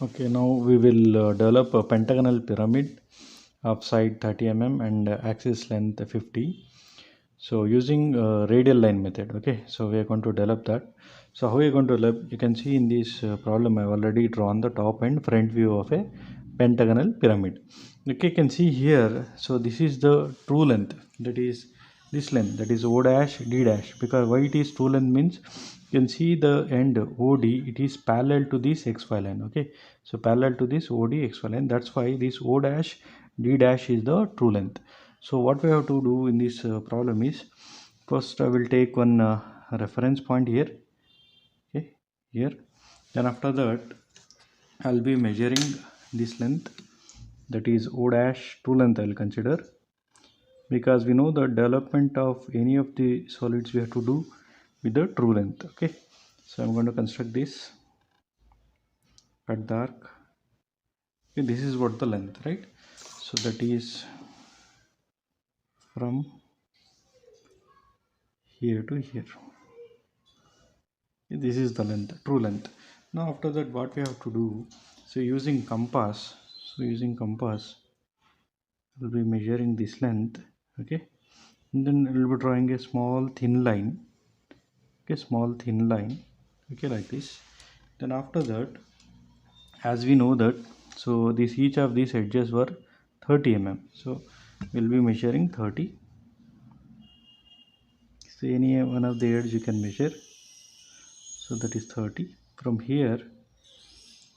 Okay, now we will develop a pentagonal pyramid of side 30 mm and axis length 50. So using radial line method. Okay, so we are going to develop that. So how we are going to develop? You can see in this problem I have already drawn the top and front view of a pentagonal pyramid. Okay, you can see here. So this is the true length, that is this length, that is O dash D dash. Because why it is true length means you can see the end OD, it is parallel to this XY line. Okay, so parallel to this OD XY line, that's why this O dash D dash is the true length. So what we have to do in this problem is, first I will take one reference point here. Okay, here. Then after that I'll be measuring this length, that is O dash true length I will consider, because we know the development of any of the solids we have to do with the true length. Okay, so I'm going to construct this at dark. Okay, this is what the length, right? So that is from here to here. Okay, this is the length, true length. Now after that what we have to do, so using compass, we'll be measuring this length. Okay, and then we'll be drawing a small thin line. Okay, small thin line. Okay, like this. Then after that, as we know that, so this each of these edges were 30 mm, so we'll be measuring 30. So any one of the edge you can measure, so that is 30. From here you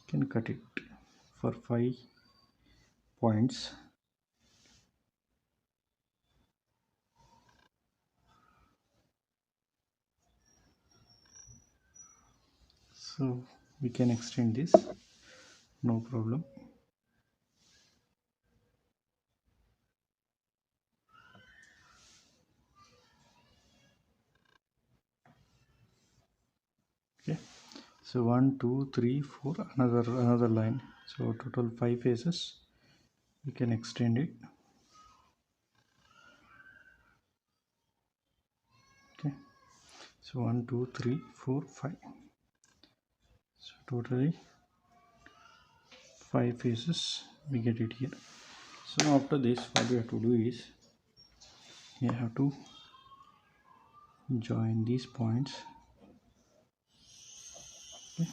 can cut it for 5 points. So we can extend this, no problem. Okay, so 1 2 3 4, another line, so total 5 faces. We can extend it. Okay, so 1 2 3 4 5, so totally 5 faces we get it here. So now after this what we have to do is, you have to join these points. Okay.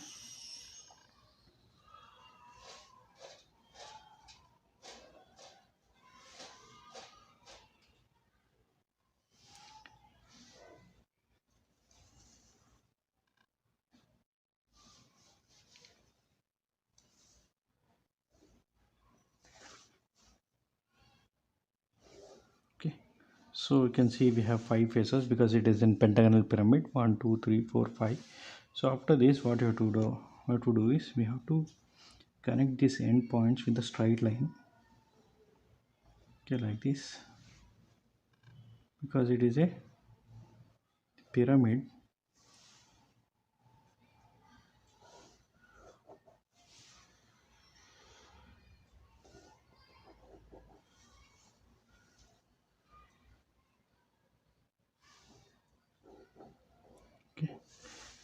Okay, so you can see we have 5 faces because it is in pentagonal pyramid, 1 2 3 4 5. So after this what you have to do is, we have to connect these end points with the straight line. Okay, like this, because it is a pyramid. Okay,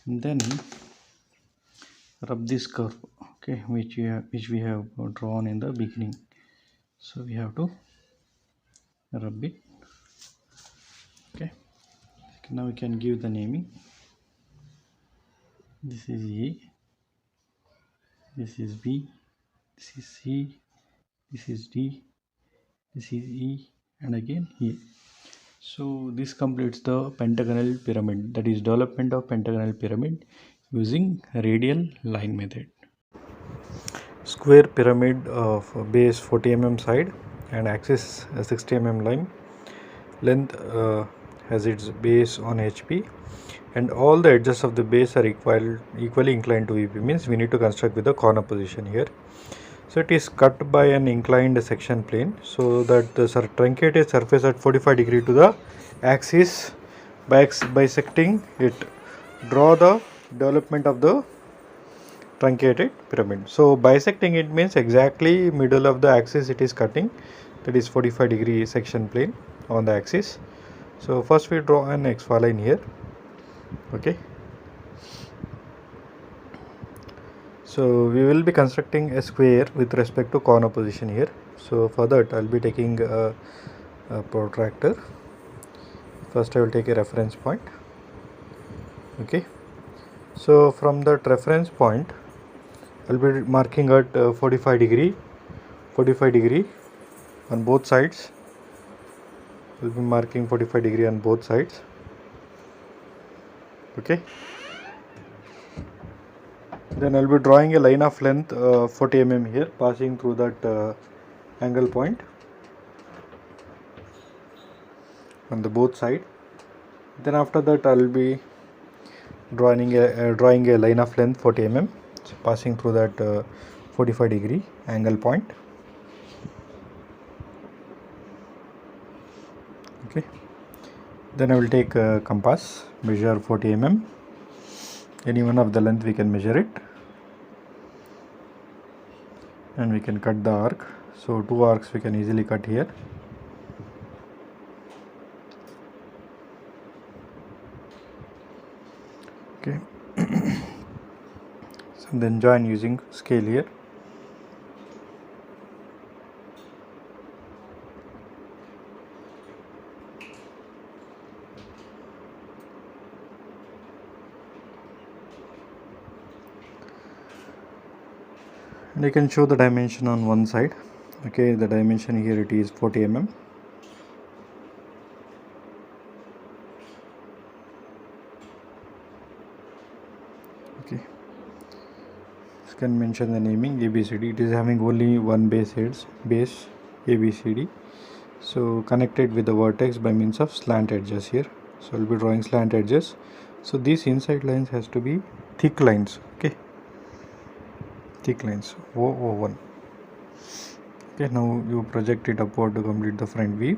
and then rub this curve, okay, which we have drawn in the beginning. So we have to rub it. Okay, now we can give the naming. This is A, this is B, this is C, this is D, this is E, and again E. So this completes the pentagonal pyramid, that is development of pentagonal pyramid using radial line method. Square pyramid of base 40 mm side and axis 60 mm line. Length has its base on HP, and all the edges of the base are equally inclined to VP, means we need to construct with the corner position here. So it is cut by an inclined section plane, so that the truncated surface at 45 degree to the axis. By bisecting it, draw the development of the truncated pyramid. So bisecting it means exactly middle of the axis it is cutting, that is 45 degree section plane on the axis. So first we draw an XY line here. Okay, So we will be constructing a square with respect to corner position here. So for that I'll be taking a protractor. First I will take a reference point. Okay, so from that reference point I'll be marking at 45 degree on both sides. We'll be marking 45 degree on both sides. Okay, then I'll be drawing a line of length 40 mm here, passing through that angle point on the both side. Then after that I'll be drawing a line of length 40 mm, so passing through that 45 degree angle point. Okay, then I will take a compass, measure 40 mm, any one of the length we can measure it, and we can cut the arc. So 2 arcs we can easily cut here. Okay, so then join using scale here. And you can show the dimension on one side. Okay, the dimension here it is 40 mm. Okay, you can mention the naming ABCD. It is having only one base ABCD, so connected with the vertex by means of slant edges here. So I'll be drawing slant edges. So these inside lines has to be thick lines. Okay, thick lines O1. Okay, now you project it upward to complete the front view.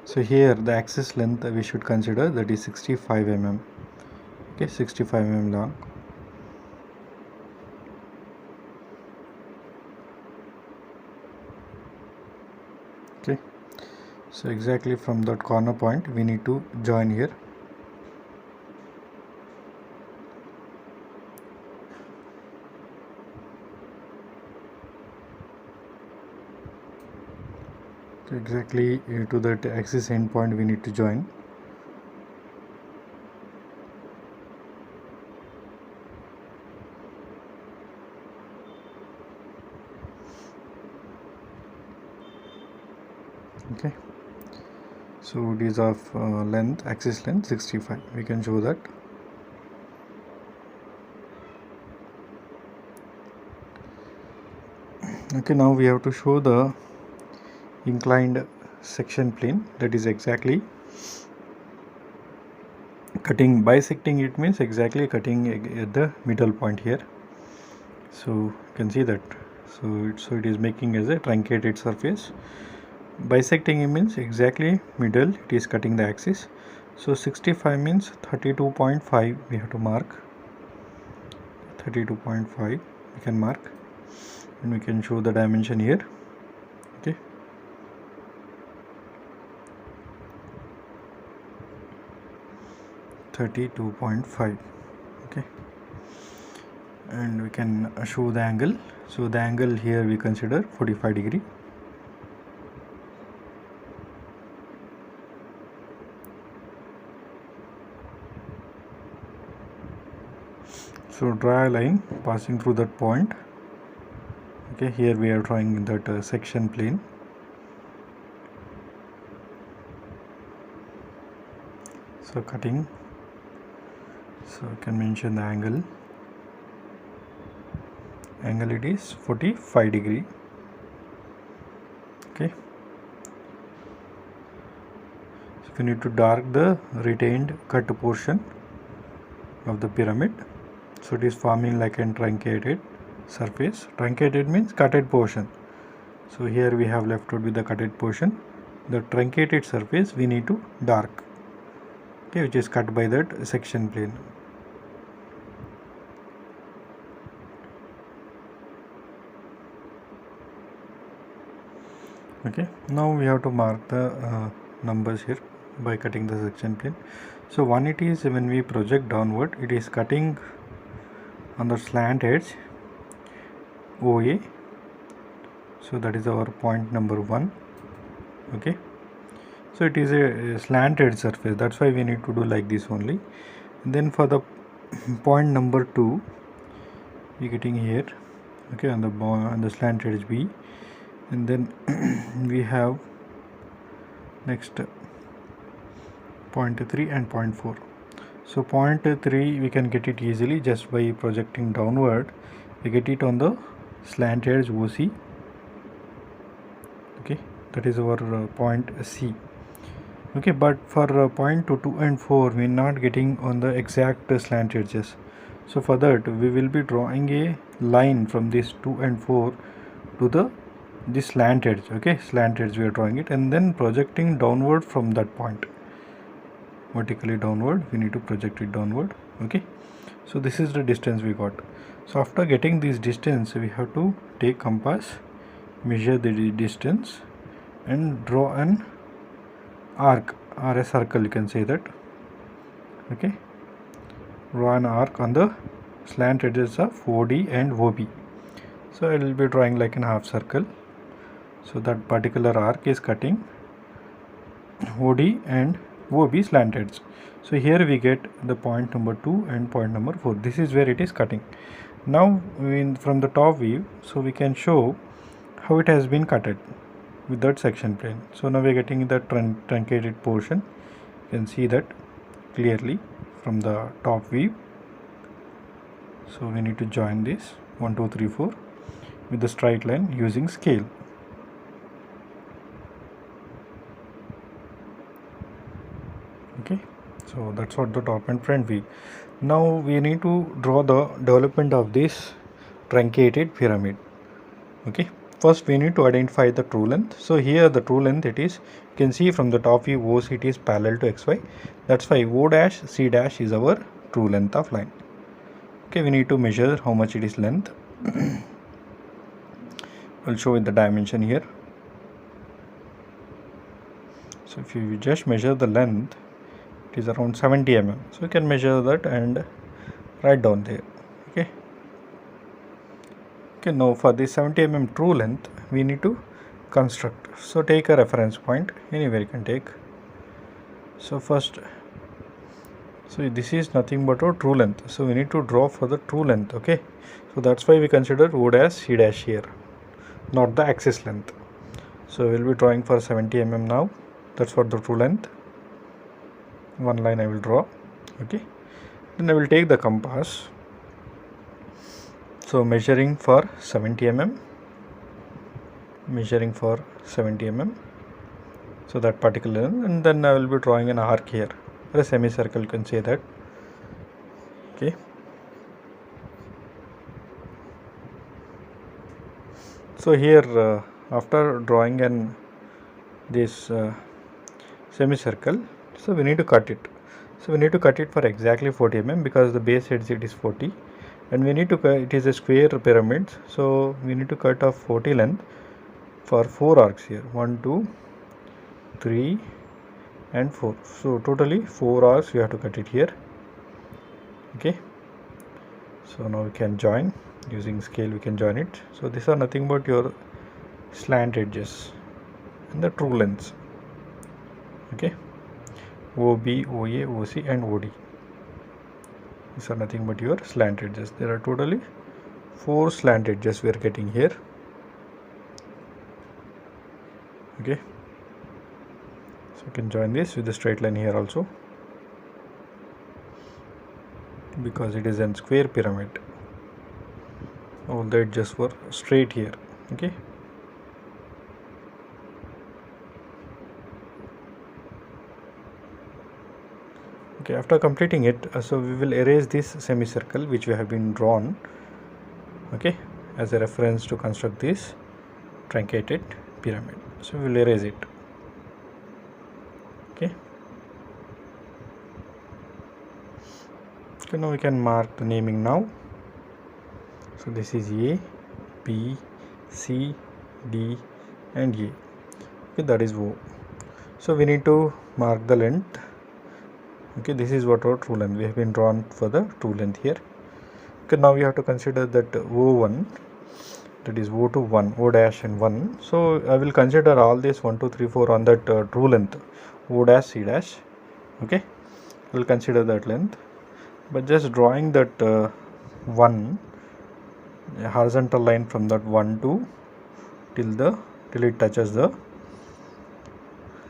So here the axis length we should consider, that is 65 mm. Okay, 65 mm long. Okay, so exactly from that corner point we need to join here. So exactly to that axis end point we need to join. Okay, so it is of length, axis length 65, we can show that. Okay, now we have to show the inclined section plane, that is exactly cutting, bisecting it means exactly cutting at the middle point here. So you can see that, so it is making as a truncated surface. Bisecting it means exactly middle, it is cutting the axis. So 65 means 32.5 we have to mark, 32.5 we can mark, and we can show the dimension here. Okay, .5. Okay, and we can show the angle. So the angle here we consider 45 degree. So draw a line passing through that point. Okay, here we are drawing that section plane. So cutting, so I can mention the angle it is 45 degree. Okay, so we need to dark the retained cut portion of the pyramid. So it is forming like a truncated surface. Truncated means cutted portion. So here we have left out with the cutted portion. The truncated surface we need to dark, okay, which is cut by that section plane. Okay, now we have to mark the numbers here. by cutting the section plane. So one, it is when we project downward, it is cutting on the slant edge OA. So that is our point number 1. Okay, so it is a slant edge surface, that's why we need to do like this only. And then for the point number 2, we getting here, okay, on the slant edge B. And then we have next point 3 and point 4. So point 3 we can get it easily just by projecting downward. We get it on the slant edge OC. Okay, that is our point C. Okay, but for point 2 and 4 we are not getting on the exact slant edges. So for that we will be drawing a line from this 2 and 4 to this slant edge. Okay, slant edge we are drawing it, and then projecting downward from that point. Vertically downward, we need to project it downward. Okay, so this is the distance we got. So after getting this distance, we have to take compass, measure the distance, and draw an arc or a circle, you can say that. Okay, draw an arc on the slant edges of OD and OB. So I will be drawing like an half circle. So that particular arc is cutting OD and OB slant edge. So here we get the point number 2 and point number 4. This is where it is cutting. Now from the top view, so we can show how it has been cutted with that section plane. So now we are getting the truncated portion. You can see that clearly from the top view. So we need to join this 1, 2, 3, 4 with the straight line using scale. Okay, so that's what the top and front view. Now we need to draw the development of this truncated pyramid. Okay, first we need to identify the true length. So here the true length, it is, you can see from the top view OC it is parallel to XY. That's why O dash C dash is our true length of line. Okay, we need to measure how much it is length. I'll show with the dimension here. So if you just measure the length, it is around 70 mm. So you can measure that and write down there. Okay. Okay, now for this 70 mm true length, we need to construct. So take a reference point, anywhere you can take. So first, so this is nothing but our true length. So we need to draw for the true length. Okay. So that's why we consider O dash C dash here, not the axis length. So we'll be drawing for 70 mm now. That's for the true length. One line I will draw. Okay, then I will take the compass. So measuring for 70 mm, measuring for 70 mm, so that particular, and then I will be drawing an arc here, or a semicircle, you can say that. Okay, so here after drawing this semicircle, so we need to cut it. So we need to cut it for exactly 40 mm because the base edge it is 40, and we need to cut, it is a square pyramid, so we need to cut off 40 length for 4 arcs here, 1, 2, 3 and 4. So totally 4 arcs we have to cut it here. Okay, so now we can join using scale, we can join it. So these are nothing but your slant edges and the true lengths. Okay, OB, OA, OC and OD. These are nothing but your slant edges. There are totally 4 slant edges we are getting here. Okay, so you can join this with the straight line here also, because it is a square pyramid. All the edges were straight here. Okay, okay, after completing it, so we will erase this semicircle which we have been drawn, okay, as a reference to construct this truncated pyramid. So we will erase it. Okay, so now we can mark the naming now. So this is A, B, C, D and A. Okay, that is O. So we need to mark the length. Okay, this is what our true length we have been drawn for the true length here. Okay, now we have to consider that O1, that is O to 1, O dash and 1. So I will consider all this 1, 2, 3, 4 on that true length O dash C dash. Okay, I will consider that length, but just drawing that 1 a horizontal line from that 1 to till it touches the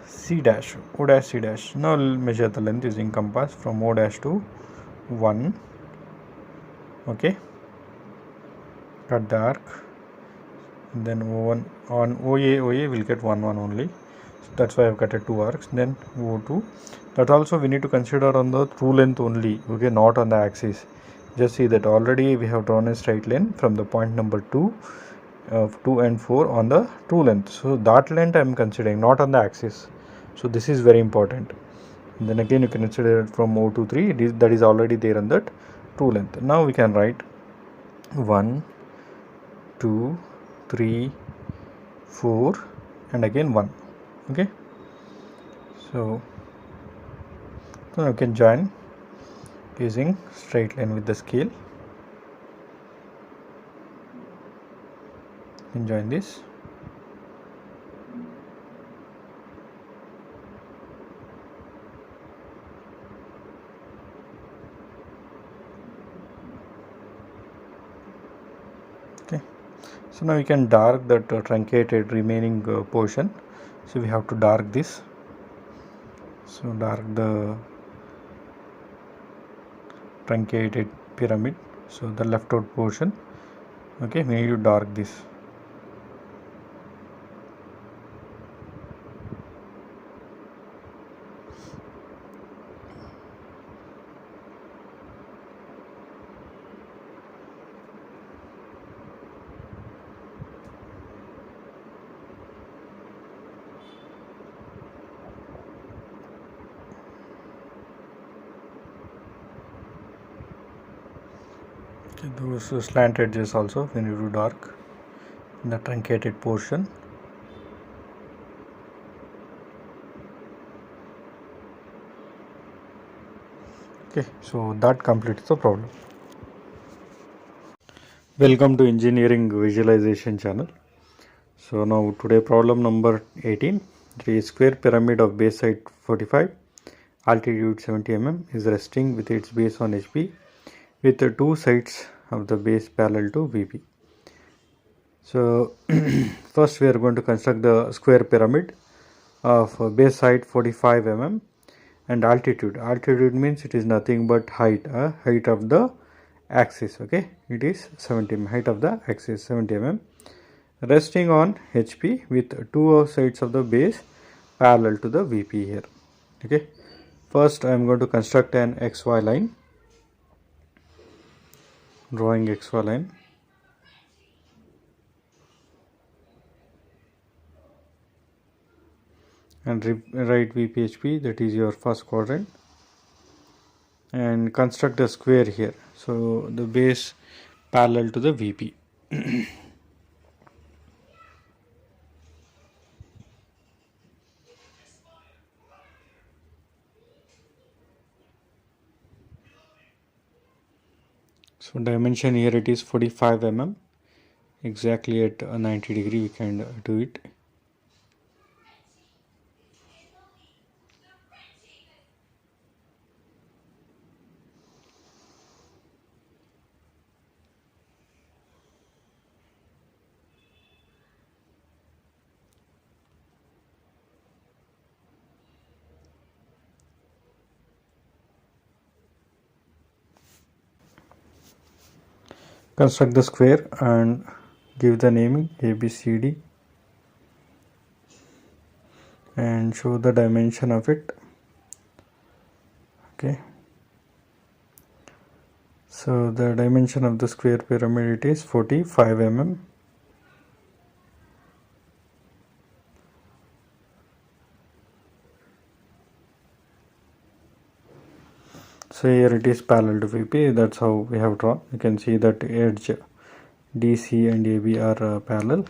C dash, O dash C dash. Now I will measure the length using compass from O dash to 1. Okay, cut the arc, and then O1 on OA will get 1 1 only, so that's why I've cut it 2 arcs. Then O2, that also we need to consider on the true length only, okay, not on the axis. Just see that already we have drawn a straight line from the point number 2 and 4 on the true length, so that length I am considering, not on the axis. So this is very important. And then again you can consider it from O to 3, that is already there on that true length. Now we can write 1 2 3 4 and again 1. Okay, so now you can join using straight line with the scale. You can join this. Okay, so now we can dark that truncated remaining portion. So we have to dark this. So dark the truncated pyramid, so the left out portion. Okay, we need to dark this. Those slant edges also we need to dark in the truncated portion. Okay, so that completes the problem. Welcome to engineering visualization channel. So now today problem number 18. The square pyramid of base height 45, altitude 70 mm is resting with its base on HP with the two sides of the base parallel to VP. So first we are going to construct the square pyramid of base height 45 mm and altitude. Altitude means it is nothing but height, height of the axis. Okay, it is 70 mm, height of the axis 70 mm, resting on HP with two sides of the base parallel to the VP here. Okay, first I am going to construct an XY line. Drawing XY line. And write VPHP, that is your first quadrant, and construct a square here. So the base parallel to the VP. So dimension here it is 45 mm, exactly at 90 degree we can do it. Construct the square and give the naming ABCD and show the dimension of it. Okay, so the dimension of the square pyramid it is 45 mm. So here it is parallel to VP, that's how we have drawn. You can see that edge DC and AB are parallel.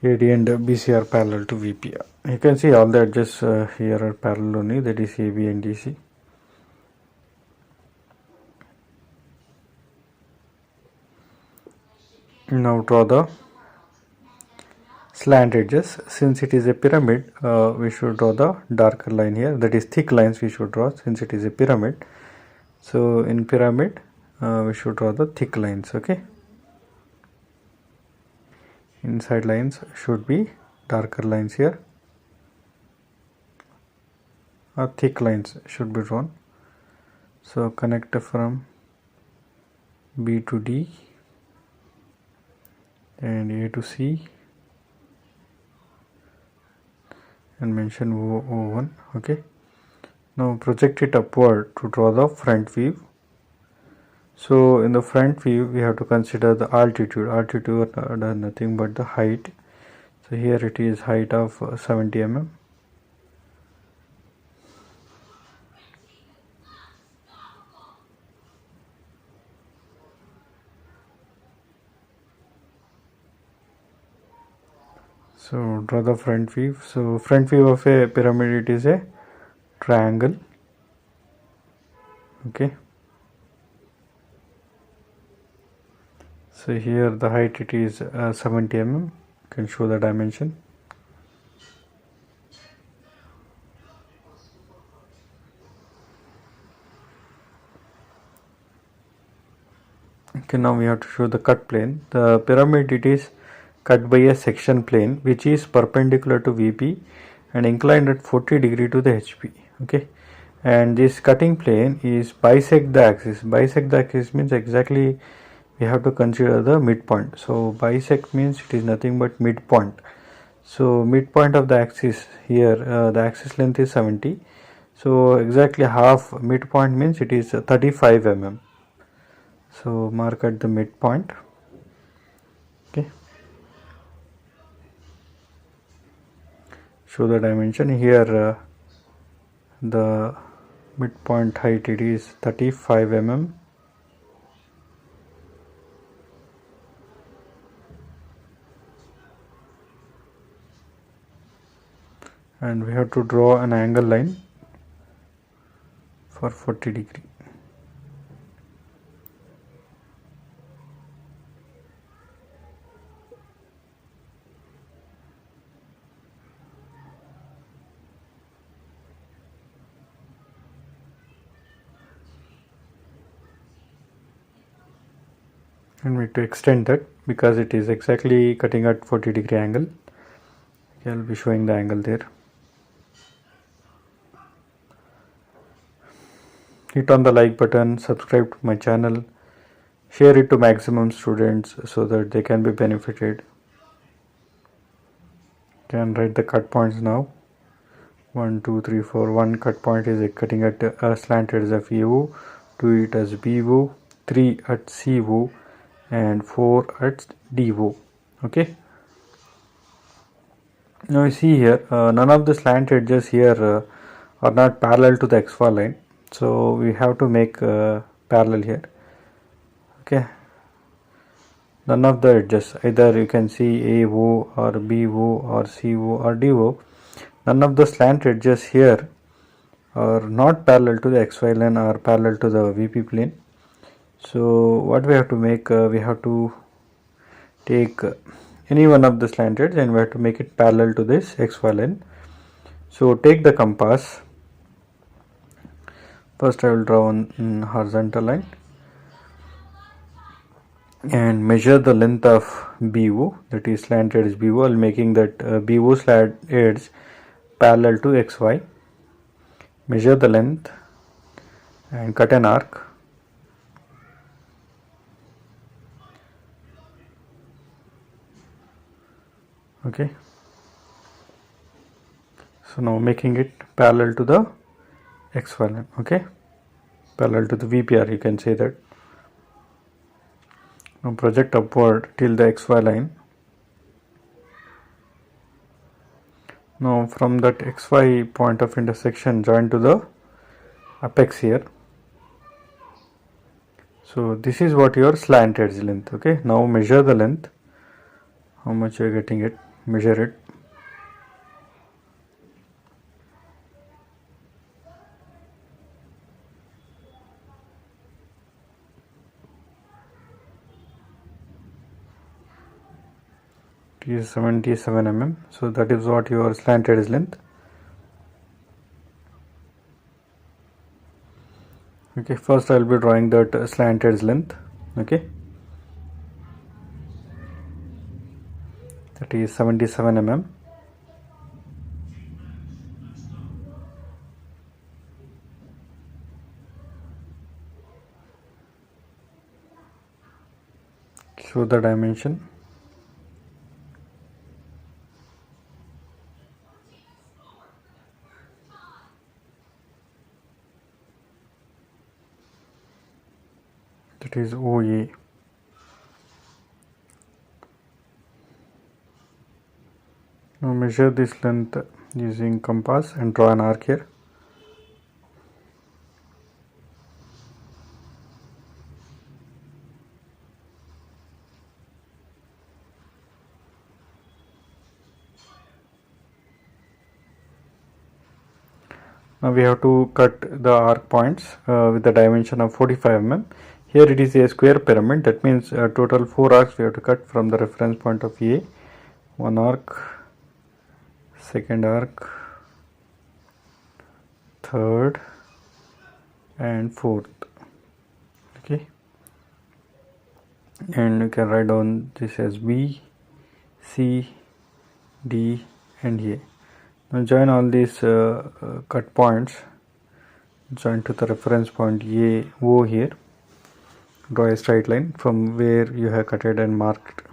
AD and BC are parallel to VP. You can see all the edges here are parallel only, that is AB and DC. Now draw the slant edges. Since it is a pyramid, we should draw the darker line here, that is thick lines we should draw since it is a pyramid. So in pyramid we should draw the thick lines. Okay, inside lines should be darker lines here, or thick lines should be drawn. So connect from B to D and A to C and mention O1. Okay, now project it upward to draw the front view. So in the front view we have to consider the altitude. Altitude are nothing but the height. So here it is height of 70 mm. So draw the front view. So front view of a pyramid, it is a triangle. Okay, so here the height it is 70 mm. You can show the dimension. Okay, now we have to show the cut plane. The pyramid, it is cut by a section plane which is perpendicular to VP and inclined at 40 degree to the HP. Okay, and this cutting plane is bisect the axis. Bisect the axis means exactly we have to consider the midpoint. So bisect means it is nothing but midpoint. So midpoint of the axis here, the axis length is 70. So exactly half midpoint means it is 35 mm. So mark at the midpoint. Okay, show the dimension here. The midpoint height, it is 35 mm. And we have to draw an angle line for 40 degree. And we need to extend that because it is exactly cutting at 40 degree angle. Okay, I'll be showing the angle there. Hit on the like button, subscribe to my channel, share it to maximum students so that they can be benefited. Can write the cut points now. 1 2 3 4. One cut point is cutting at slant edge of EO, 2 it as BO, 3 at CO and 4 at DO. Okay, now you see here none of the slant edges here are not parallel to the XY line, so we have to make parallel here. Okay, none of the edges, either you can see AO or BO or CO or DO, none of the slant edges here are not parallel to the XY line or parallel to the VP plane. So what we have to make, we have to take any one of the slant edge and we have to make it parallel to this XY line. So take the compass. First I will draw one horizontal line and measure the length of BO, that is slant edge BO, while making that BO slant edge parallel to XY. Measure the length and cut an arc. Okay, so now making it parallel to the XY line. Okay, parallel to the VPR, you can say that. Now project upward till the XY line. Now from that XY point of intersection, join to the apex here. So this is what your slant edge length. Okay, now measure the length, how much you are getting it. measure it. It is 77 mm, so that is what your slanted edge length. Okay, first I will be drawing that slanted edge length. Okay, that is 77 mm. Show the dimension. That is OA. Now measure this length using compass and draw an arc here. Now we have to cut the arc points with the dimension of 45 mm. Here it is a square pyramid, that means total 4 arcs we have to cut from the reference point of A. One arc, second arc, third and fourth. Okay, and you can write down this as B, C, D and A. Now join all these cut points, join to the reference point A, O here. Draw a straight line from where you have cutted and marked.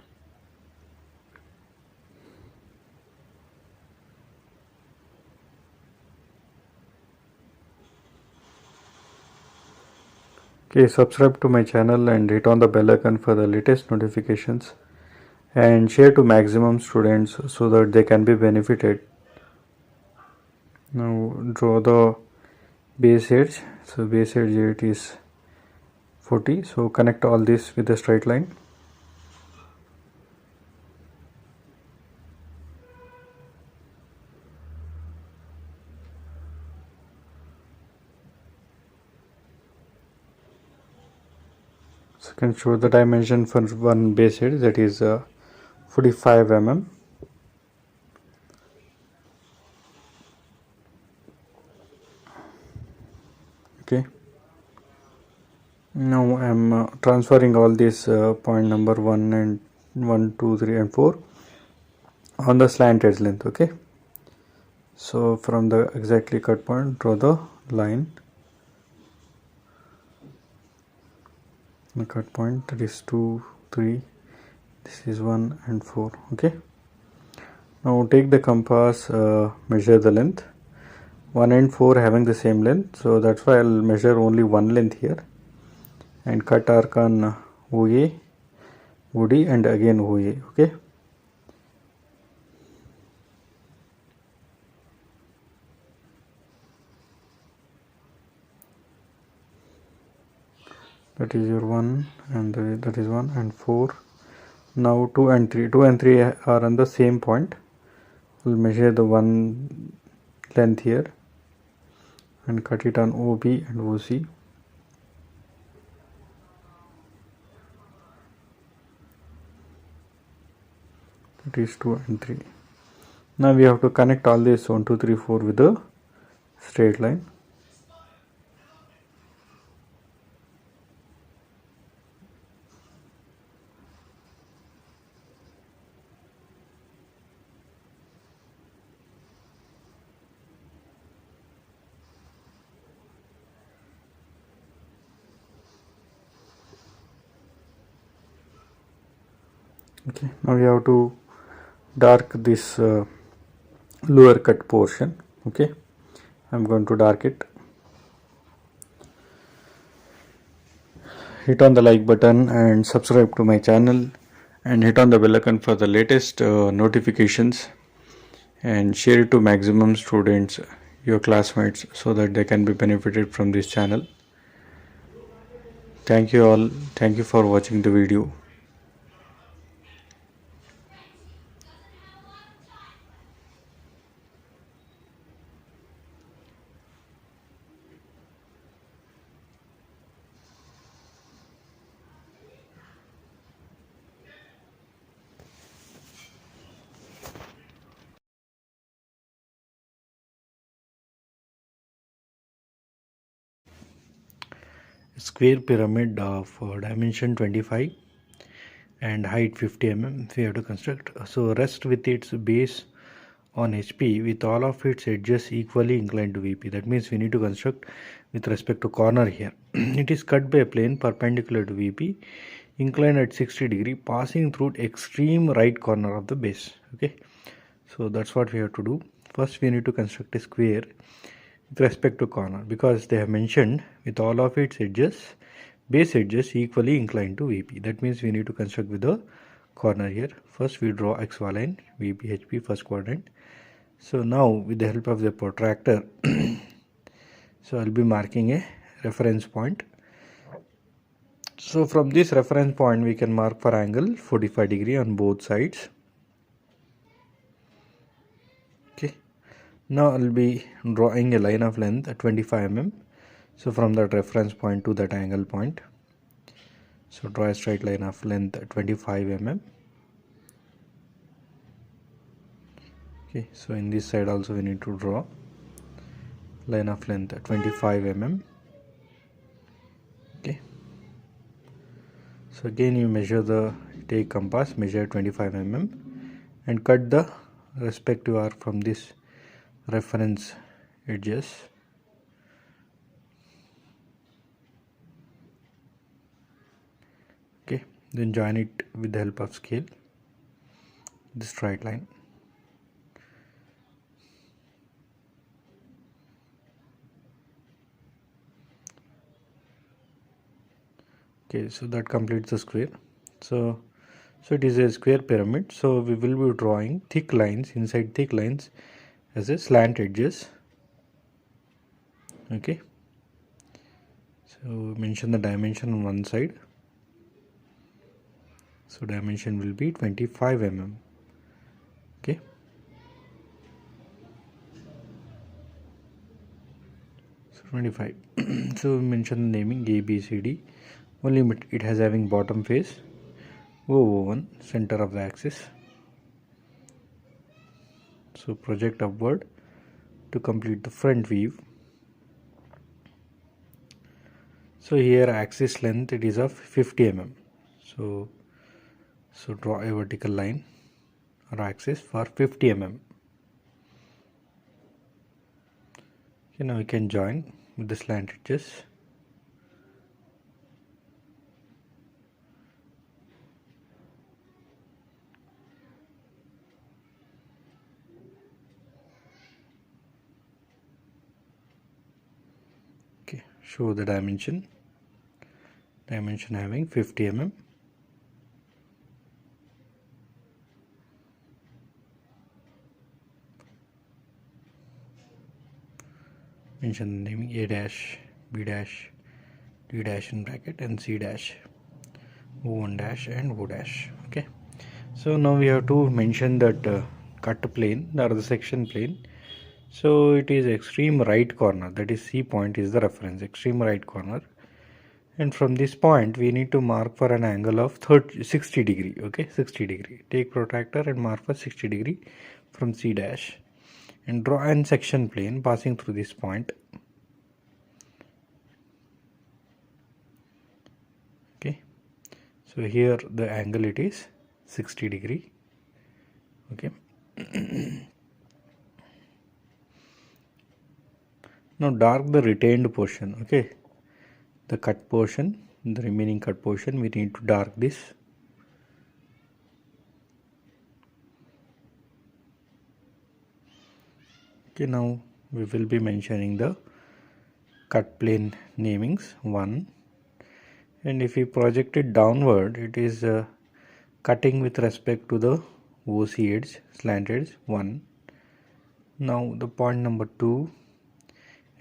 Okay, subscribe to my channel and hit on the bell icon for the latest notifications, and share to maximum students so that they can be benefited. Now draw the base edge. So base edge here it is 40. So connect all this with a straight line. So you can show the dimension for one base edge, that is 45 mm. Okay, now I am transferring all these point number 1 and 1, 2, 3 and 4 on the slant edge length. Okay, so from the exactly cut point, draw the line, the cut point, that is 2, 3, this is 1 and 4. Okay, now take the compass, measure the length. 1 and 4 having the same length, so that's why I'll measure only one length here and cut arc on OA, OD and again OA. Okay, that is your 1 and that is 1 and 4. Now 2 and 3 are on the same point. We'll measure the one length here and cut it on OB and OC. That is 2 and 3. Now we have to connect all this 1, 2, 3, 4 with a straight line. Okay, now we have to dark this lower cut portion. Okay, I'm going to dark it. Hit on the like button and subscribe to my channel and hit on the bell icon for the latest notifications, and share it to maximum students, your classmates, so that they can be benefited from this channel. Thank you all. Thank you for watching the video. square pyramid of dimension 25 and height 50 mm we have to construct. So rest with its base on HP with all of its edges equally inclined to VP. That means we need to construct with respect to corner here. It is cut by a plane perpendicular to VP, inclined at 60 degree, passing through extreme right corner of the base. Okay, so that's what we have to do. First we need to construct a square with respect to corner, because they have mentioned with all of its edges, base edges equally inclined to VP. That means we need to construct with the corner here. First we draw XY line, VP HP first quadrant. So now with the help of the protractor, so I'll be marking a reference point. So from this reference point we can mark for angle 45 degree on both sides. Okay, now I'll be drawing a line of length at 25 mm. So from that reference point to that angle point, so draw a straight line of length at 25 mm. Okay, so in this side also we need to draw line of length at 25 mm. Okay, so again you measure take compass, measure 25 mm and cut the respective arc from this reference edges. Okay, then join it with the help of scale, this straight line. Okay, so that completes the square. So it is a square pyramid. So we will be drawing thick lines, inside thick lines as a slant edges. Okay, so mention the dimension on one side. So dimension will be 25 mm. Okay, so 25. So we mention the naming A, B, C, D. Only it has having bottom face, O1, center of the axis. So project upward to complete the front view. So here axis length it is of 50 mm. So draw a vertical line or axis for 50 mm. Okay, now we can join with the slant edges. Okay, show the dimension having 50 mm. Mention the naming A dash, B dash, D dash in bracket and C dash, O1 dash and O dash. Okay, so now we have to mention that cut plane or the section plane. So it is extreme right corner, that is C point is the reference, extreme right corner, and from this point we need to mark for an angle of 60 degree. Okay, 60 degree. Take protractor and mark for 60 degree from C dash and draw an section plane passing through this point. Okay, so here the angle it is 60 degree. Okay. Now dark the retained portion. Okay, the cut portion, the remaining cut portion we need to dark this. Okay, now we will be mentioning the cut plane namings 1, and if we project it downward it is cutting with respect to the OC edge, slant edge 1. Now the point number 2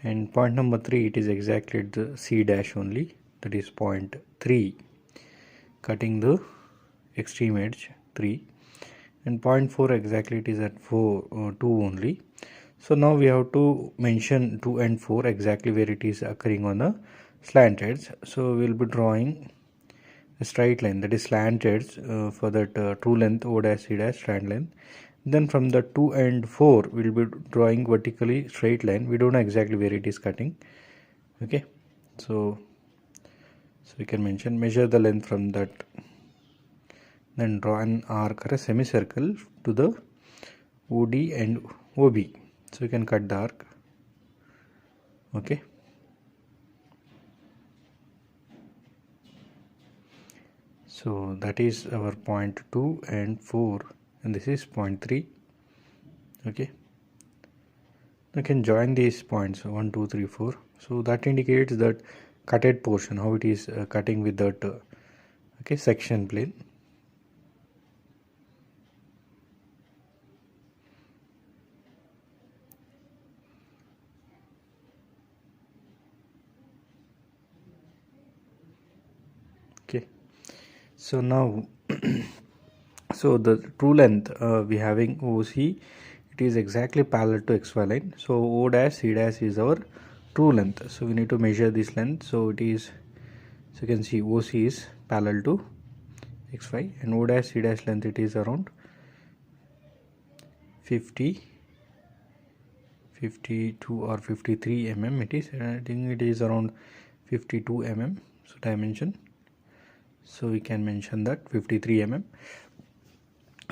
and point number 3 it is exactly at the C dash only, that is point 3, cutting the extreme edge 3, and point 4 exactly it is at 2 only. So now we have to mention 2 and 4 exactly where it is occurring on the slant edge. So we will be drawing a straight line, that is slant edge for that true length O dash C dash strand length. Then from the 2 and 4 we will be drawing vertically straight line. We don't know exactly where it is cutting. Okay, so So we can measure the length from that, then draw an arc or a semicircle to the OD and OB. So you can cut the arc. Okay. So that is our point 2 and 4, and this is point 3. Okay. You can join these points 1, 2, 3, 4. So that indicates that cutted portion, how it is cutting with that okay, section plane. Okay. So now so the true length we having OC, it is exactly parallel to XY line. So O dash C dash is our true length. So we need to measure this length. So it is, so you can see OC is parallel to XY, and O dash C dash length, it is around 52 or 53 mm. It is, I think it is around 52 mm. So dimension, so we can mention that 53 mm.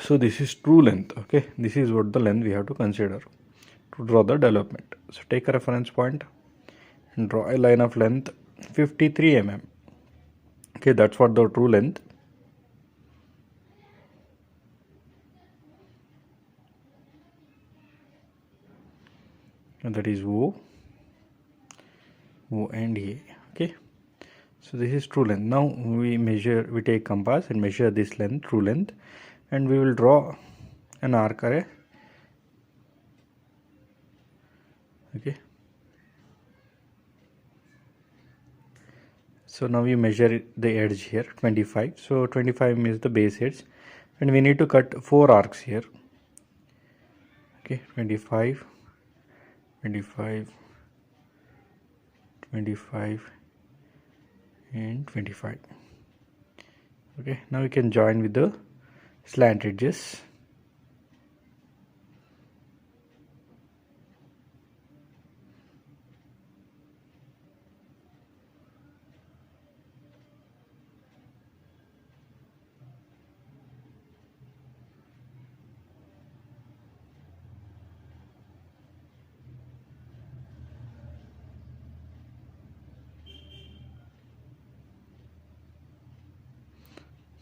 So this is true length. Okay, this is what the length we have to consider to draw the development. So take a reference point and draw a line of length 53 mm. Okay, that's what the true length. And that is O and A. Okay, so this is true length. Now we take compass and measure this length, true length, and we will draw an arc array. Okay, so now we measure the edge here 25. So 25 is the base edge, and we need to cut 4 arcs here. Okay, 25, 25, 25 and 25. Okay, now we can join with the slant edges.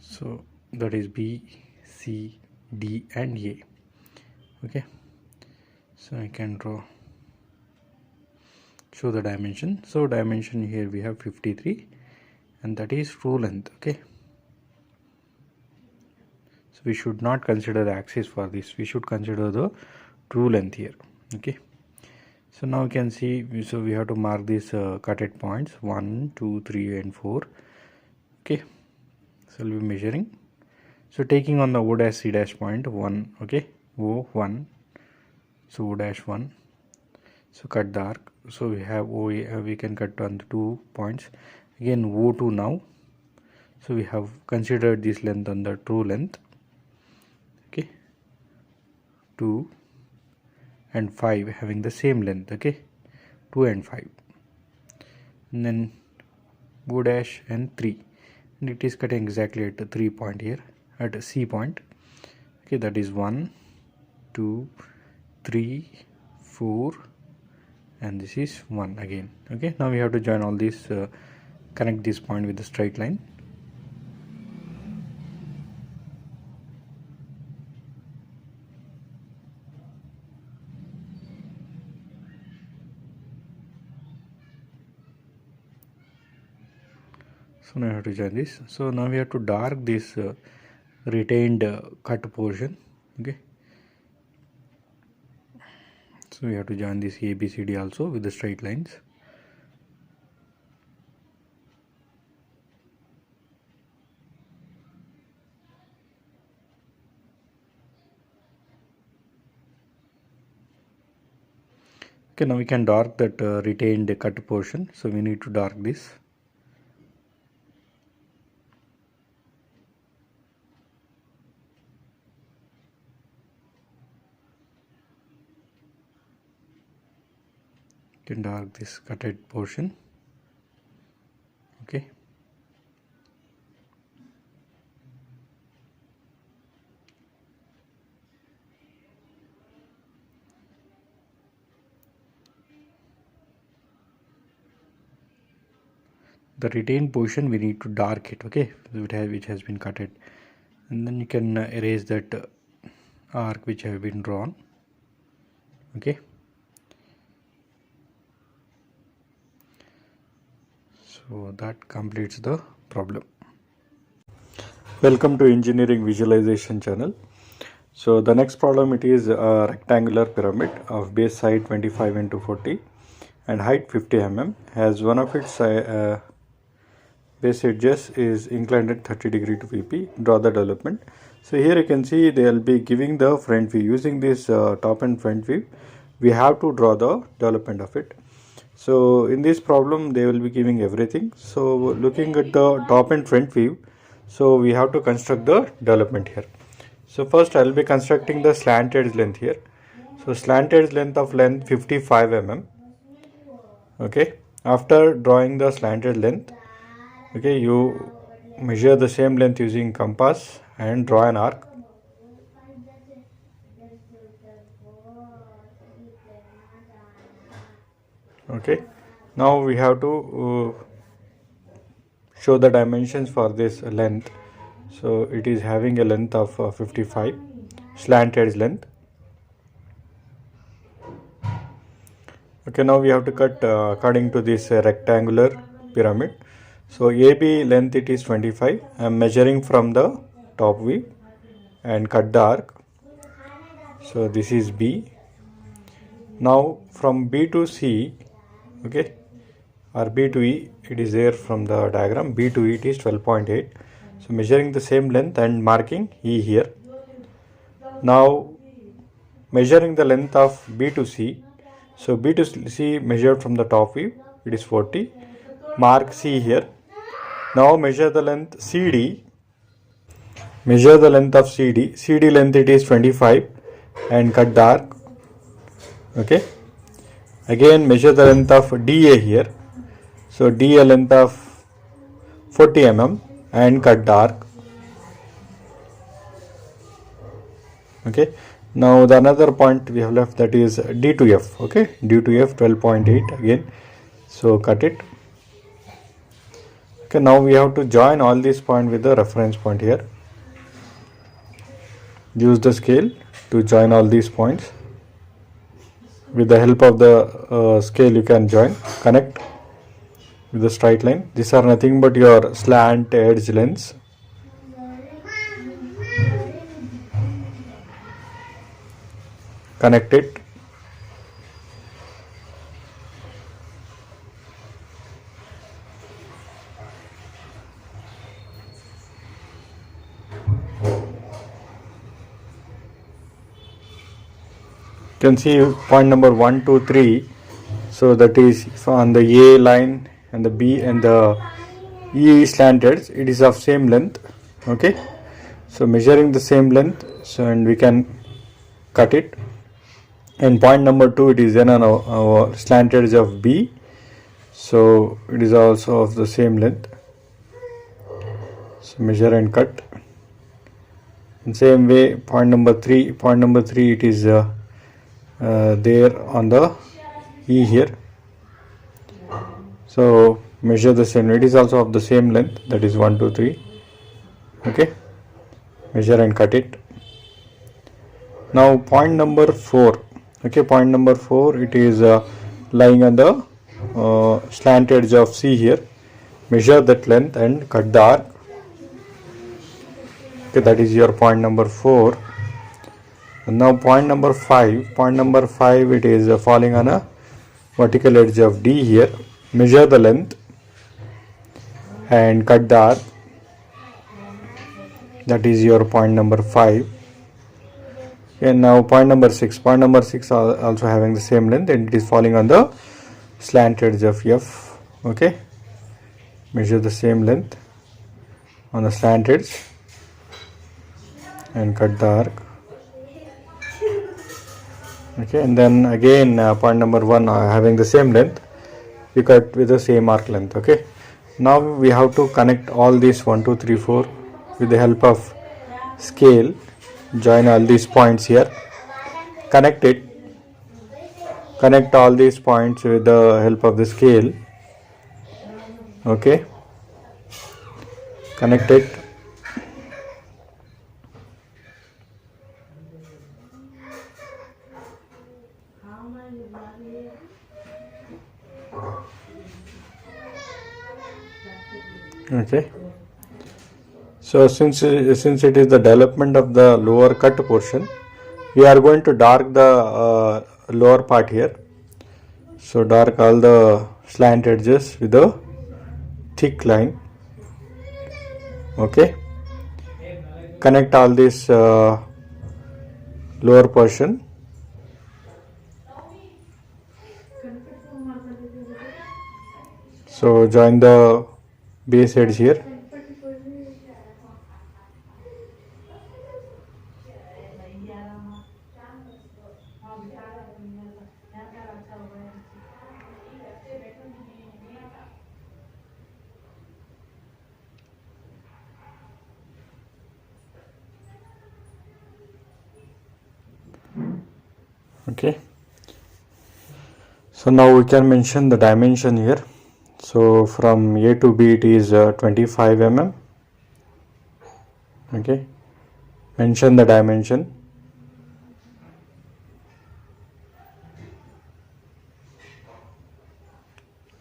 So that is B, C, D and A. Okay, so I can show the dimension. So dimension here we have 53, and that is true length. Okay, so we should not consider the axis for this, we should consider the true length here. Okay, so now you can see, so we have to mark these cutted points 1, 2, 3 and 4. Okay, so we'll be measuring. So taking on the O dash C dash point 1. Okay, O1, so O dash 1. So cut the arc. So we have O, we can cut on the 2 points. Again O2 now. So we have considered this length on the true length. Okay, 2 and 5 having the same length. Okay, 2 and 5. And then O dash and 3. And it is cutting exactly at the 3 point here, at a C point. Okay, that is 1, 2, 3, 4, and this is 1 again. Okay, now we have to join all these, connect this point with the straight line. So now we have to join this. So now we have to dark this retained cut portion. Okay, so we have to join this ABCD also with the straight lines. Okay, now we can dark that retained cut portion. So we need to dark this. Can dark this cutted portion. Okay, the retained portion we need to dark it, okay, which has been cutted, and then you can erase that arc which have been drawn, okay. So that completes the problem. Welcome to engineering visualization channel. So the next problem, it is a rectangular pyramid of base side 25 into 40 and height 50 mm, has one of its base edges is inclined at 30 degree to VP. Draw the development. So here you can see they will be giving the front view. Using this top and front view, we have to draw the development of it. So in this problem they will be giving everything. So looking at the top and front view, so we have to construct the development here. So first I will be constructing the slant edge length here. So slant edge length of length 55 mm. Okay. After drawing the slant edge length, okay, you measure the same length using compass and draw an arc. Okay. Now we have to show the dimensions for this length. So it is having a length of 55, slant edge length. Okay, now we have to cut according to this rectangular pyramid. So AB length it is 25. I am measuring from the top view and cut the arc. So this is B. Now from B to C, okay, or B to E, it is there from the diagram. B to E it is 12.8. So measuring the same length and marking E here. Now measuring the length of B to C. So B to C measured from the top view, it is 40. Mark C here. Now measure the length CD. Measure the length of CD. CD length it is 25 and cut the arc. Okay. Again measure the length of DA here. So DA length of 40 mm and cut the arc. Okay. Now the another point we have left, that is D to F. Okay. D to F 12.8 again. So cut it. Okay. Now we have to join all these points with the reference point here. Use the scale to join all these points. With the help of the scale you can connect with the straight line. These are nothing but your slant edge lengths. Connect it. You can see point number 1, 2, 3. So that is on the A line and the B and the E slanted. It is of same length. Okay. So measuring the same length. So and we can cut it. And point number 2, it is then on our slant edge of B. So it is also of the same length. So measure and cut. In same way, point number 3. Point number 3, it is there on the E here. So measure the same. It is also of the same length. That is 1, 2, 3. Okay. Measure and cut it. Now point number 4. Okay, point number 4, it is lying on the slant edge of C here. Measure that length and cut the arc. Okay, that is your point number 4. And now point number 5. Point number 5, it is falling on a vertical edge of D here. Measure the length and cut the arc. That is your point number 5. And now point number 6. Point number 6 also having the same length and it is falling on the slant edge of F. Okay. Measure the same length on the slant edge and cut the arc. Okay. And then again point number 1 having the same length, we cut with the same arc length. Okay. Now we have to connect all these 1, 2, 3, 4 with the help of scale. Join all these points here. Connect it. Connect all these points with the help of the scale. Okay, connect it. Okay, so since it is the development of the lower cut portion, we are going to dark the lower part here. So dark all the slant edges with a thick line. Okay, connect all this lower portion. So join the base edge here. Okay, so now we can mention the dimension here. So from A to B it is 25 mm. Okay, mention the dimension.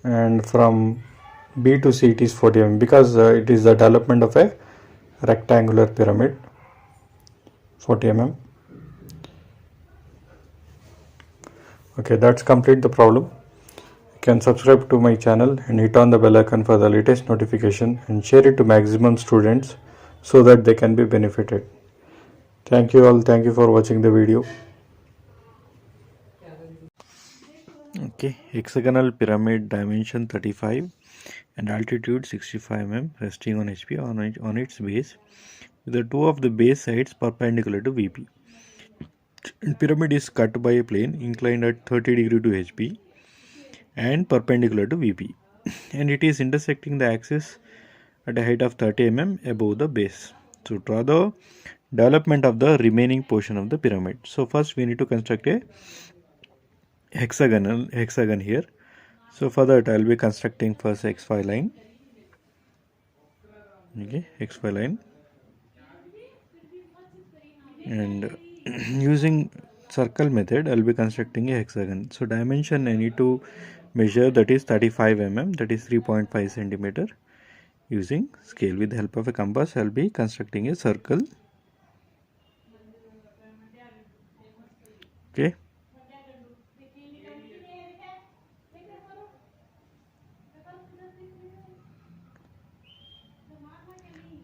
And from B to C it is 40 mm because it is the development of a rectangular pyramid. 40 mm. Okay, that's complete the problem. You can subscribe to my channel and hit on the bell icon for the latest notification and share it to maximum students so that they can be benefited. Thank you all. Thank you for watching the video. Okay, hexagonal pyramid, dimension 35 and altitude 65 mm, resting on HP on its base with the two of the base sides perpendicular to VP. And pyramid is cut by a plane inclined at 30 degree to HP and perpendicular to VP, and it is intersecting the axis at a height of 30 mm above the base. So draw the development of the remaining portion of the pyramid. So first we need to construct a hexagon here. So for that I will be constructing first XY line. Okay, XY line, and using circle method I will be constructing a hexagon. So dimension I need to measure, that is 35 mm, that is 3.5 centimeter. Using scale with the help of a compass I will be constructing a circle. Okay,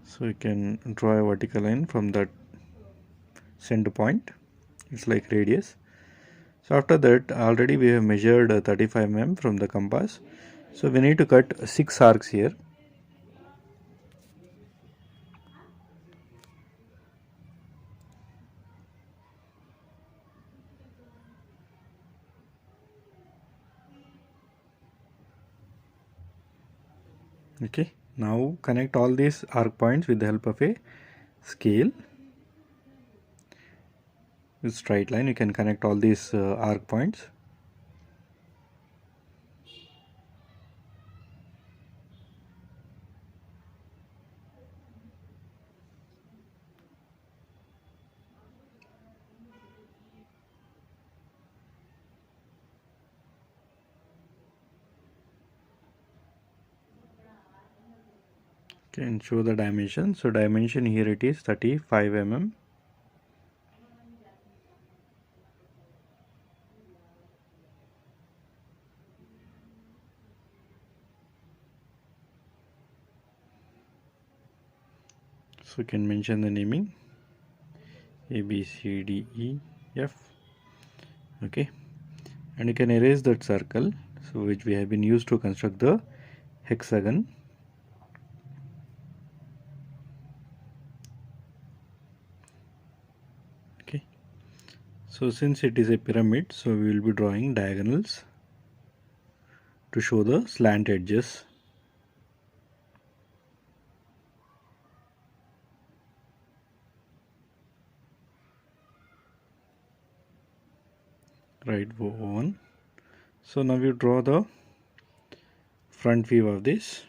so you can draw a vertical line from that center point. It's like radius. So after that already we have measured 35 mm from the compass. So we need to cut 6 arcs here. Okay, now connect all these arc points with the help of a scale. With straight line you can connect all these arc points. Okay, and show the dimension. So dimension here it is 35 mm. So you can mention the naming A, B, C, D, E, F. Okay, and you can erase that circle, so which we have been used to construct the hexagon. Okay, so since it is a pyramid, so we will be drawing diagonals to show the slant edges. Right, one. So now we draw the front view of this.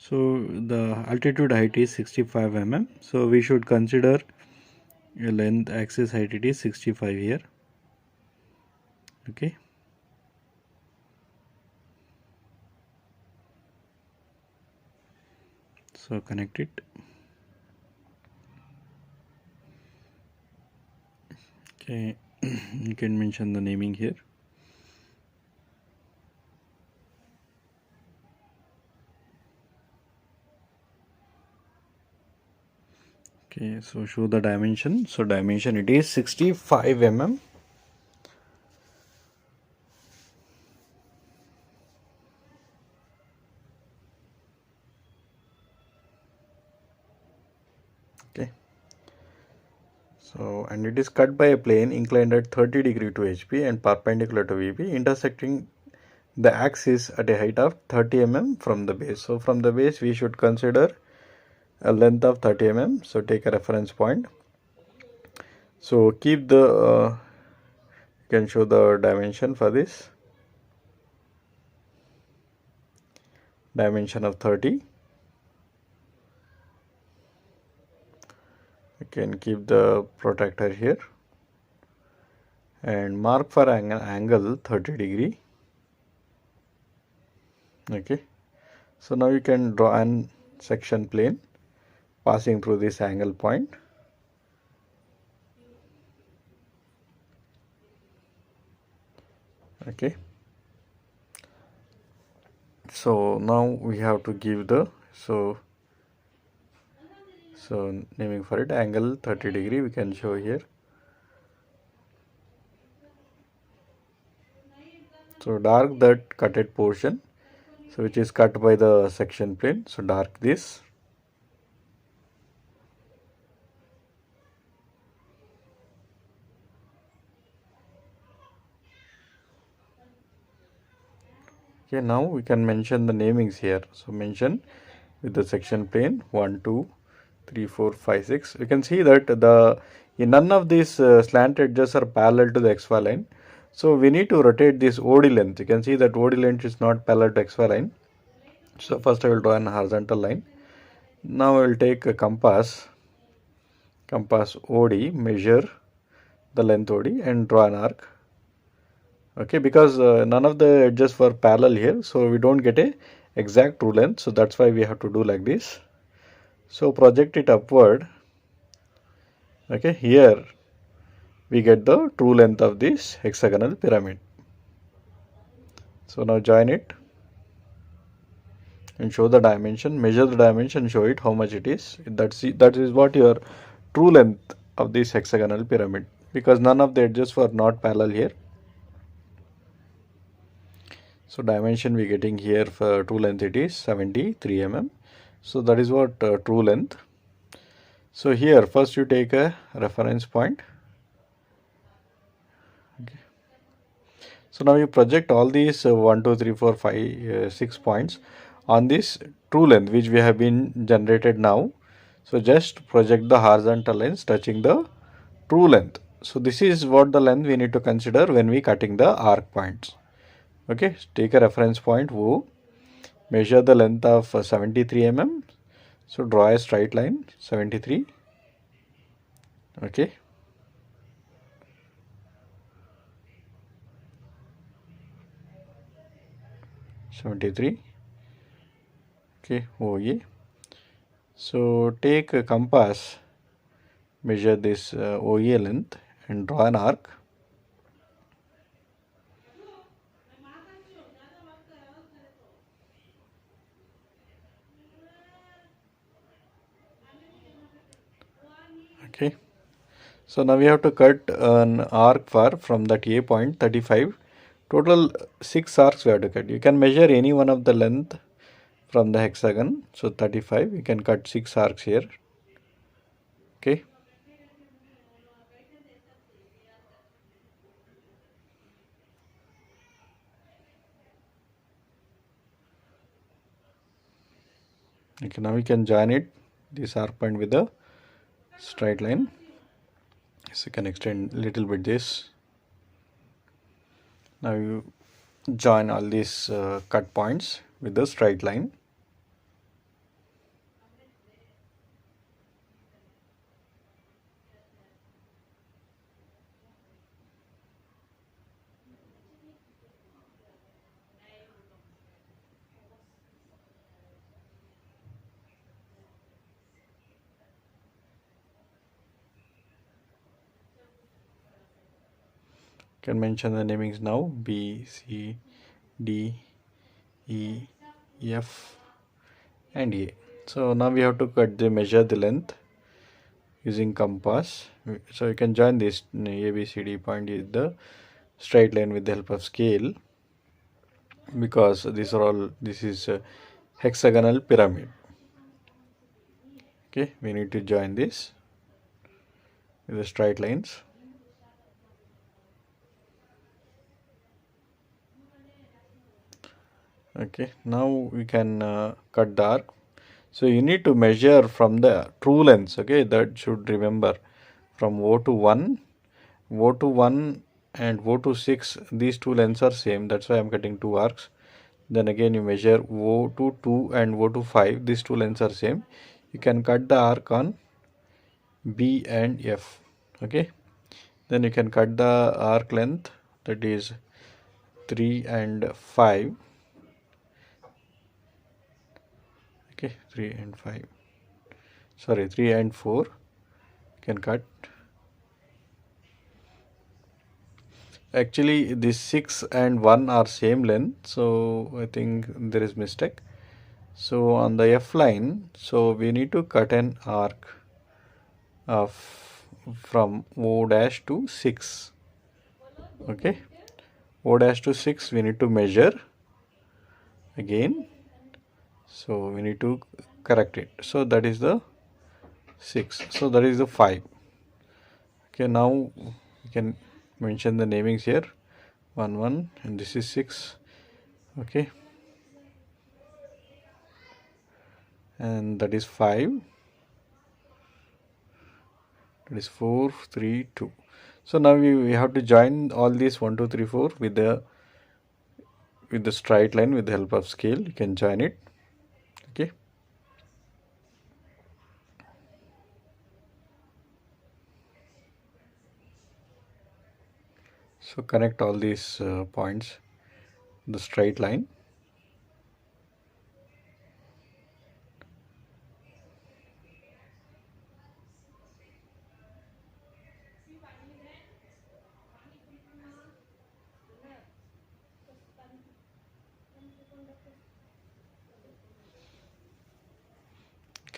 So the altitude height is 65 mm, so we should consider a length axis height, it is 65 here. Okay, so connect it. Okay, you can mention the naming here. Okay, so show the dimension. So dimension, it is 65 mm. Okay, so and it is cut by a plane inclined at 30 degree to HP and perpendicular to VP, intersecting the axis at a height of 30 mm from the base. So from the base we should consider a length of 30 mm. So take a reference point. So keep the you can show the dimension for this, dimension of 30. You can keep the protractor here and mark for angle 30 degree. Okay, so now you can draw an section plane passing through this angle point. Okay, so now we have to give the so naming for it angle 30 degree we can show here. So dark that cutted portion, so which is cut by the section plane, so dark this. Okay, now we can mention the namings here. So mention with the section plane 1, 2, 3, 4, 5, 6. You can see that none of these slant edges are parallel to the XY line. So we need to rotate this OD length. You can see that OD length is not parallel to XY line. So first I will draw an horizontal line. Now I will take a compass OD, measure the length OD and draw an arc. Okay, because none of the edges were parallel here, so we don't get a exact true length, so that's why we have to do like this. So project it upward. Okay, here we get the true length of this hexagonal pyramid. So now join it and show the dimension, measure the dimension, show it how much it is. That is what your true length of this hexagonal pyramid, because none of the edges were not parallel here. So dimension we getting here for true length, it is 73 mm. So that is what true length. So here first you take a reference point. Okay. So now you project all these 1, 2, 3, 4, 5, 6 points on this true length which we have been generated now. So just project the horizontal lines touching the true length. So this is what the length we need to consider when we cutting the arc points. Okay, take a reference point O, measure the length of 73 mm. So draw a straight line 73. Okay. '73. Okay, OA. So take a compass, measure this OA length and draw an arc. Okay, so now we have to cut an arc from that A point 35. Total 6 arcs we have to cut. You can measure any one of the length from the hexagon. So 35, you can cut 6 arcs here. Okay. Okay, now we can join it, this arc point with the straight line. So you can extend a little bit this. Now you join all these cut points with the straight line. Can mention the namings now: B, C, D, E, F and A. So now we have to measure the length using compass. So you can join this A, B, C, D point is the straight line with the help of scale, because this is a hexagonal pyramid. Okay, we need to join this with the straight lines. Okay, now we can cut the arc. So you need to measure from the true lengths. Okay, that should remember, from O to 1, O to 1 and O to 6, these two lengths are same. That's why I'm cutting two arcs. Then again you measure O to 2 and O to 5, these two lengths are same. You can cut the arc on B and F. Okay, then you can cut the arc length, that is 3 and 5. Okay, 3 and 5, sorry, 3 and 4 you can cut. Actually this 6 and 1 are same length, so I think there is mistake. So on the F line, so we need to cut an arc of from O dash to 6. Okay, O dash to 6 we need to measure again, so we need to correct it. So that is the 6, so that is the 5. Okay, now you can mention the namings here, 1 1 and this is 6. Okay, and that is 5, that is 4 3 2. So now we have to join all these 1 2 3 4 with the straight line with the help of scale. You can join it. Okay, so connect all these points, the straight line.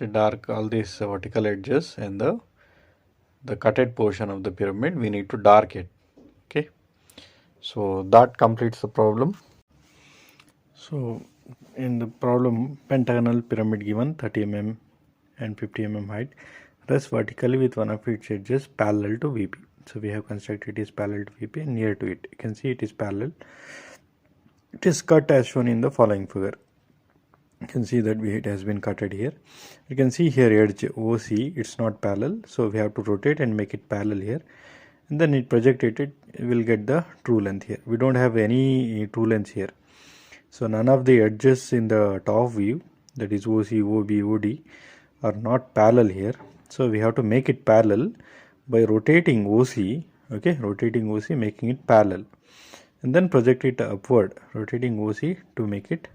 Okay, dark all these vertical edges and the cutted portion of the pyramid, we need to dark it. Okay, so that completes the problem. So in the problem, pentagonal pyramid given 30 mm and 50 mm height rests vertically with one of its edges parallel to VP. So we have constructed it is parallel to VP and near to it. You can see it is parallel. It is cut as shown in the following figure. You can see that it has been cutted here. You can see here edge OC, it's not parallel, so we have to rotate and make it parallel here, and then it projected it will get the true length here. We don't have any true length here, so none of the edges in the top view, that is OC, OB, OD, are not parallel here. So we have to make it parallel by rotating OC. Okay, rotating OC, making it parallel, and then project it upward, rotating OC to make it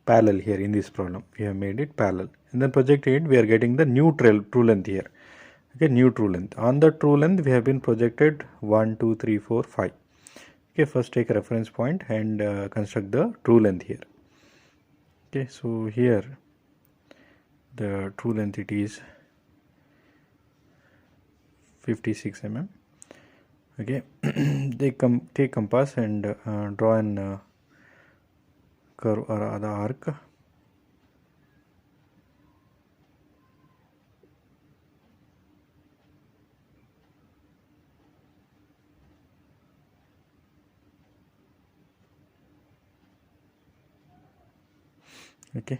parallel. Here in this problem we have made it parallel, and then projecting it, we are getting the new true length here. Okay, new true length. On the true length we have been projected 1 2 3 4 5. Okay, first take a reference point and construct the true length here. Okay, so here the true length, it is 56 mm. Okay, take compass and draw an curve or the arc. Okay,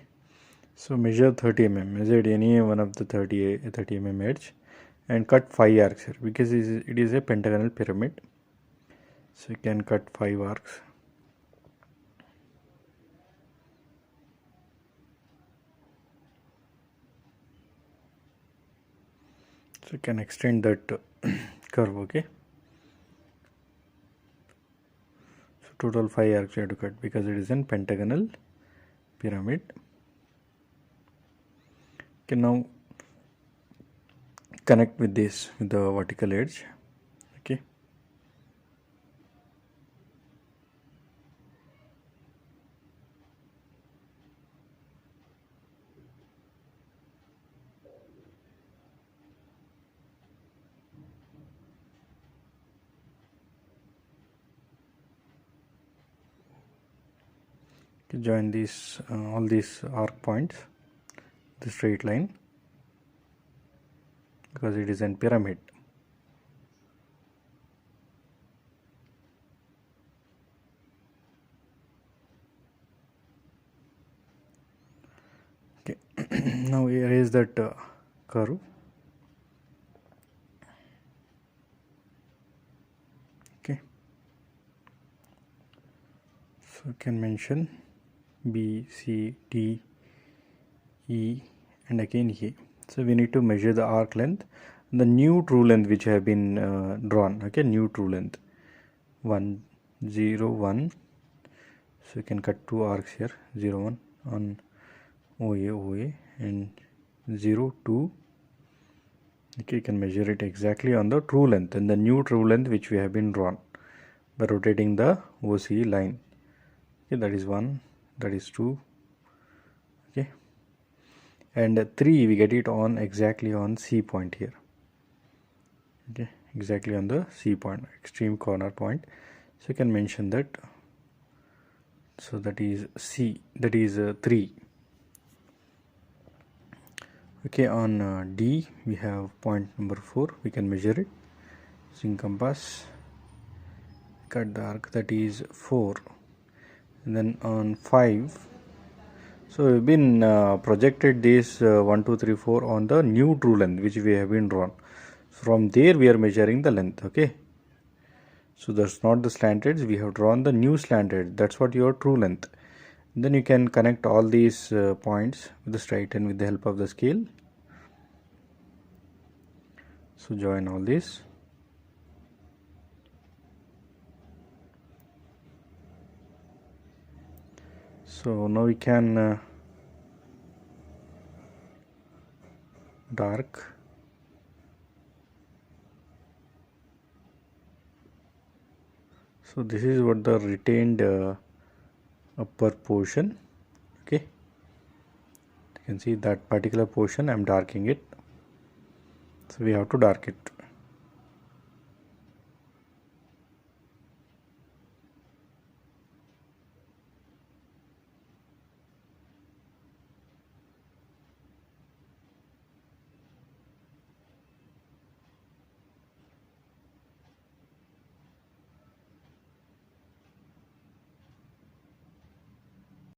so measure 30 mm, measure any one of the 30 mm edge and cut 5 arcs here, because it is a pentagonal pyramid, so you can cut 5 arcs. So you can extend that curve. Okay, so total 5 arcs you have to cut because it is in pentagonal pyramid. Okay, now connect with this with the vertical edge. Okay, to join these all these arc points, the straight line, because it is in pyramid. Okay. Now erase that curve. Okay, so you can mention B, C, D, E, and again E. So we need to measure the arc length, the new true length which have been drawn. Okay, new true length 1, 0, 1. So you can cut two arcs here, 0, 1 on OA, OA, and 0, 2. Okay, you can measure it exactly on the true length and the new true length which we have been drawn by rotating the OC line. Okay, that is 1, that is 2. Okay, and 3 we get it on exactly on C point here. Okay, exactly on the C point, extreme corner point. So you can mention that. So that is C, that is 3. Okay, on D we have point number 4. We can measure it using compass, cut the arc, that is 4. And then on 5, so we've been projected this 1, 2, 3, 4 on the new true length which we have been drawn. From there we are measuring the length. Okay, so that's not the slant edge, we have drawn the new slant edge, that's what your true length. And then you can connect all these points with the straight and with the help of the scale. So join all this. So now we can dark. So this is what the retained upper portion. Okay, you can see that particular portion I am darkening it, so we have to dark it.